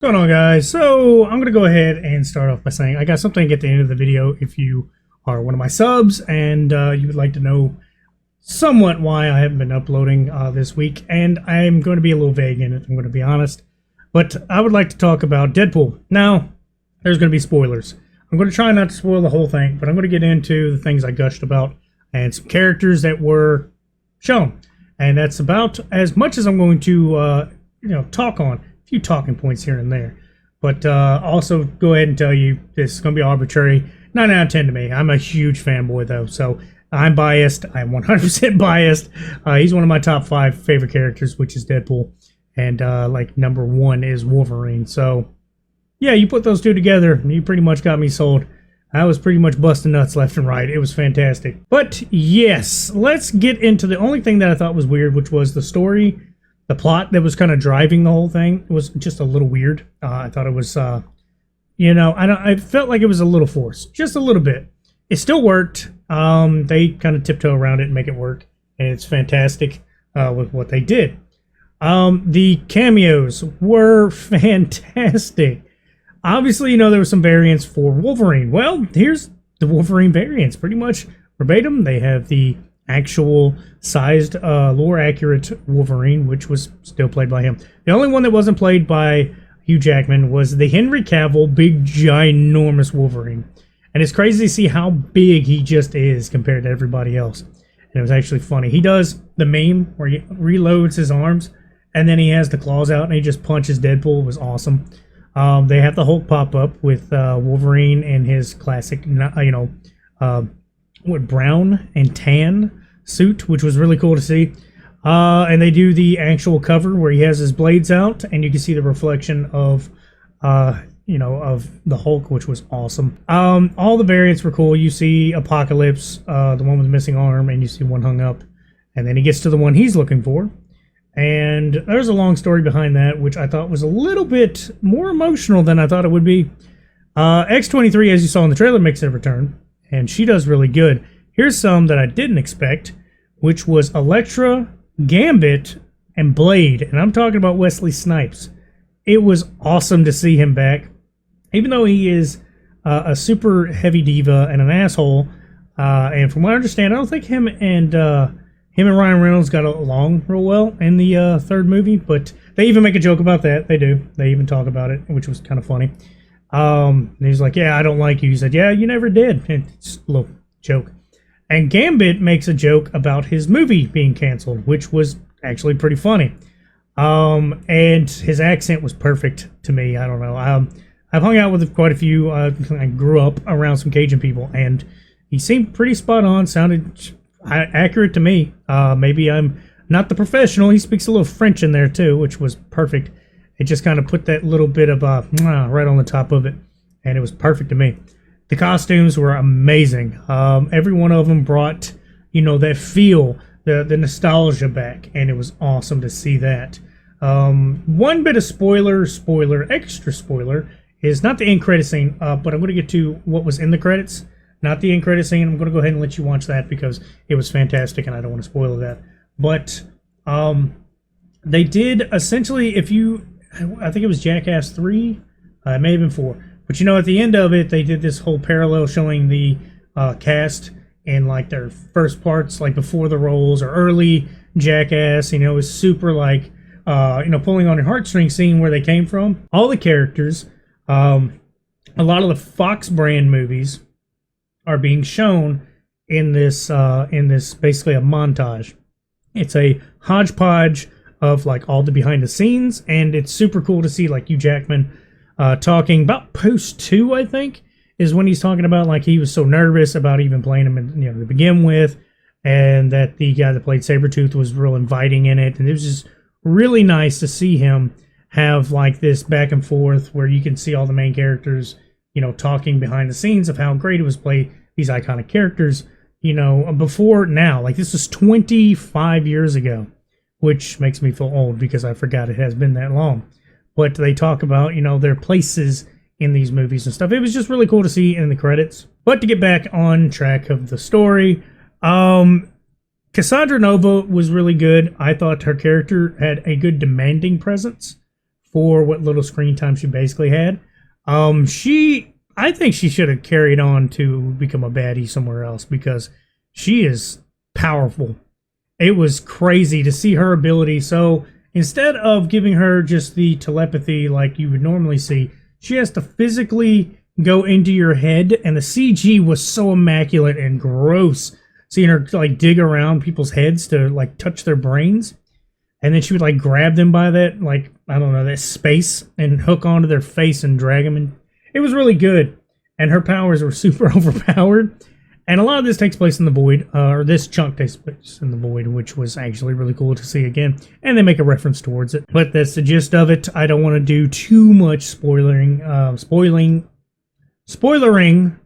What's going on, guys? So I'm gonna go ahead and start off by saying I got something at the end of the video. If you are one of my subs and you would like to know somewhat why I haven't been uploading this week, and I'm going to be a little vague in it, I'm going to be honest, but I would like to talk about Deadpool. Now, there's going to be spoilers. I'm going to try not to spoil the whole thing, but I'm going to get into the things I gushed about and some characters that were shown, and that's about as much as I'm going to talk on. Few talking points here and there, but also go ahead and tell you this is going to be arbitrary. 9 out of 10 to me. I'm a huge fanboy though, so I'm biased. I'm 100% biased. He's one of my top 5 favorite characters, which is Deadpool, and like number 1 is Wolverine. So yeah, you put those two together, you pretty much got me sold. I was pretty much busting nuts left and right. It was fantastic. But yes, let's get into the only thing that I thought was weird, which was the story. The plot that was kind of driving the whole thing was just a little weird. I thought it was, I felt like it was a little forced, just a little bit. It still worked. They kind of tiptoe around it and make it work, and it's fantastic with what they did. The cameos were fantastic. Obviously, there was some variants for Wolverine. Well, here's the Wolverine variants, pretty much verbatim. They have the actual sized lore accurate Wolverine, which was still played by him. The only one that wasn't played by Hugh Jackman was the Henry Cavill big ginormous Wolverine, and it's crazy to see how big he just is compared to everybody else. And it was actually funny. He does the meme where he reloads his arms and then he has the claws out and he just punches Deadpool. It was awesome. They have the Hulk pop up with Wolverine in his classic brown and tan suit, which was really cool to see. And they do the actual cover where he has his blades out, and you can see the reflection of the Hulk, which was awesome. All the variants were cool. You see Apocalypse, the one with the missing arm, and you see one hung up, and then he gets to the one he's looking for. And there's a long story behind that, which I thought was a little bit more emotional than I thought it would be. X-23, as you saw in the trailer, makes a return, and she does really good. Here's some that I didn't expect, which was Elektra, Gambit, and Blade. And I'm talking about Wesley Snipes. It was awesome to see him back. Even though he is a super heavy diva and an asshole, and from what I understand, I don't think him and Ryan Reynolds got along real well in the third movie, but they even make a joke about that. They do. They even talk about it, which was kind of funny. And he's like, yeah, I don't like you. He said, yeah, you never did. It's a little joke. And Gambit makes a joke about his movie being canceled, which was actually pretty funny. And his accent was perfect to me. I don't know. I've hung out with quite a few. I grew up around some Cajun people, and he seemed pretty spot on, sounded accurate to me. Maybe I'm not the professional. He speaks a little French in there too, which was perfect. It just kind of put that little bit of right on the top of it, and it was perfect to me. The costumes were amazing. Every one of them brought, that feel, the nostalgia back, and it was awesome to see that. One bit of extra spoiler, is not the end credit scene, but I'm going to get to what was in the credits, not the end credit scene. I'm going to go ahead and let you watch that because it was fantastic, and I don't want to spoil that. But they did essentially, I think it was Jackass 3, it may have been 4. But at the end of it, they did this whole parallel showing the cast in like their first parts, like before the roles or early Jackass. It was super like, pulling on your heartstrings, seeing where they came from. All the characters, a lot of the Fox brand movies are being shown in this basically a montage. It's a hodgepodge of like all the behind the scenes, and it's super cool to see like Hugh Jackman talking about Post 2, I think, is when he's talking about like he was so nervous about even playing him to begin with, and that the guy that played Sabretooth was real inviting in it, and it was just really nice to see him have like this back and forth where you can see all the main characters, talking behind the scenes of how great it was to play these iconic characters, before now. Like this was 25 years ago, which makes me feel old because I forgot it has been that long. But they talk about, their places in these movies and stuff. It was just really cool to see in the credits. But to get back on track of the story, Cassandra Nova was really good. I thought her character had a good demanding presence for what little screen time she basically had. I think she should have carried on to become a baddie somewhere else because she is powerful. It was crazy to see her ability. So instead of giving her just the telepathy like you would normally see, she has to physically go into your head, and the CG was so immaculate and gross. Seeing her like dig around people's heads to like touch their brains, and then she would like grab them by that, like, I don't know, that space and hook onto their face and drag them. And it was really good. And her powers were super overpowered. And a lot of this takes place in the void, or this chunk takes place in the void, which was actually really cool to see again. And they make a reference towards it. But that's the gist of it. I don't want to do too much spoilering.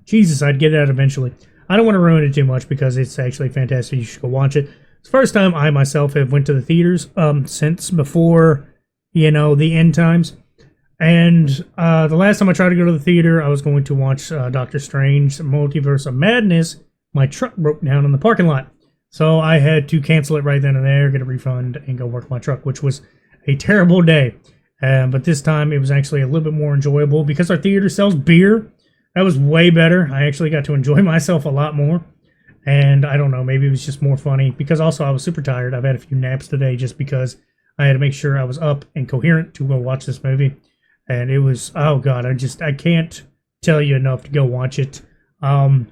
Jesus, I'd get it out eventually. I don't want to ruin it too much because it's actually fantastic. You should go watch it. It's the first time I myself have went to the theaters since before, the end times. And the last time I tried to go to the theater, I was going to watch Doctor Strange, Multiverse of Madness. My truck broke down in the parking lot. So I had to cancel it right then and there, get a refund, and go work my truck, which was a terrible day. But this time it was actually a little bit more enjoyable because our theater sells beer. That was way better. I actually got to enjoy myself a lot more. And I don't know, maybe it was just more funny because also I was super tired. I've had a few naps today just because I had to make sure I was up and coherent to go watch this movie. And it was, oh God, I can't tell you enough to go watch it. I'm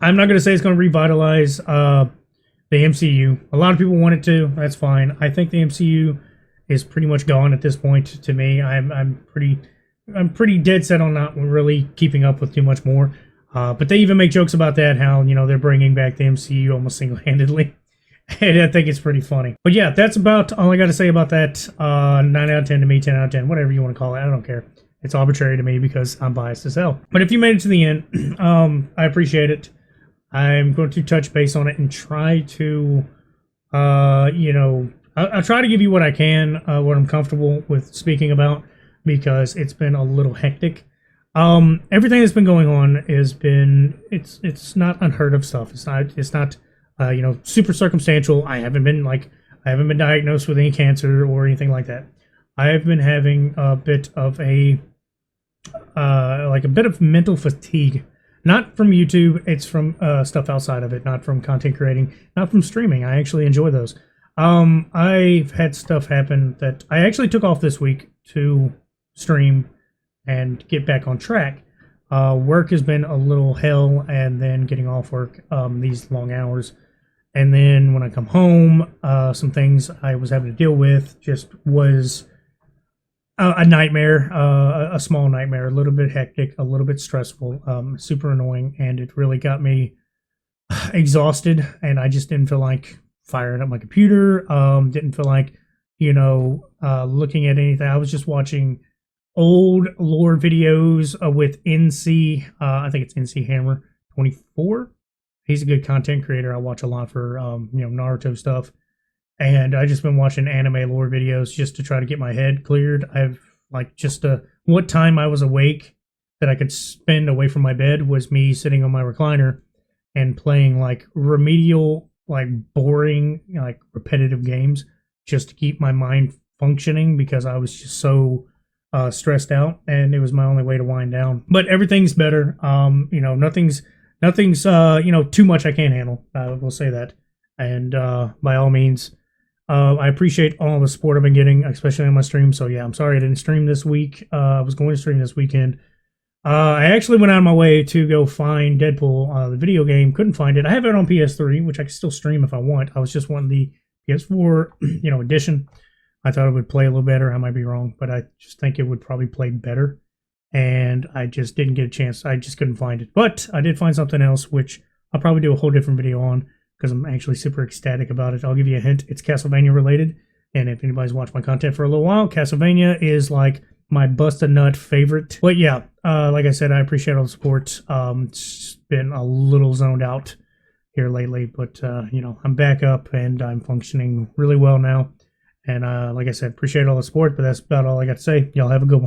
not going to say it's going to revitalize the MCU. A lot of people want it to. That's fine. I think the MCU is pretty much gone at this point to me. I'm pretty dead set on not really keeping up with too much more. But they even make jokes about that, how, they're bringing back the MCU almost single-handedly. And I think it's pretty funny. But yeah, that's about all I got to say about that. 9 out of 10 to me, 10 out of 10, whatever you want to call it. I don't care. It's arbitrary to me because I'm biased as hell. But if you made it to the end, I appreciate it. I'm going to touch base on it and try to, I'll try to give you what I can, what I'm comfortable with speaking about, because it's been a little hectic. Everything that's been going on has been, it's not unheard of stuff. It's not super circumstantial. I haven't been diagnosed with any cancer or anything like that. I've been having a bit of a bit of mental fatigue, not from YouTube. It's from stuff outside of it, not from content creating, not from streaming. I actually enjoy those. I've had stuff happen that I actually took off this week to stream and get back on track. Work has been a little hell, and then getting off work these long hours. And then when I come home, some things I was having to deal with just was a nightmare, a small nightmare, a little bit hectic, a little bit stressful, super annoying, and it really got me exhausted, and I just didn't feel like firing up my computer, didn't feel like, looking at anything. I was just watching old lore videos with NC, I think it's NC Hammer 24. He's a good content creator. I watch a lot for, Naruto stuff. And I just been watching anime lore videos just to try to get my head cleared. I've what time I was awake that I could spend away from my bed was me sitting on my recliner and playing remedial, boring, repetitive games just to keep my mind functioning because I was just so stressed out, and it was my only way to wind down. But everything's better. Nothing's too much I can't handle. I will say that. And by all means, I appreciate all the support I've been getting, especially on my stream. So yeah, I'm sorry I didn't stream this week. I was going to stream this weekend. I actually went out of my way to go find Deadpool, the video game. Couldn't find it. I have it on PS3, which I can still stream if I want. I was just wanting the PS4, edition. I thought it would play a little better. I might be wrong, but I just think it would probably play better. And I just didn't get a chance. I just couldn't find it. But I did find something else, which I'll probably do a whole different video on because I'm actually super ecstatic about it. I'll give you a hint. It's Castlevania related. And if anybody's watched my content for a little while, Castlevania is my bust-a-nut favorite. But yeah, like I said, I appreciate all the support. It's been a little zoned out here lately. But, I'm back up and I'm functioning really well now. And like I said, appreciate all the support. But that's about all I got to say. Y'all have a good one.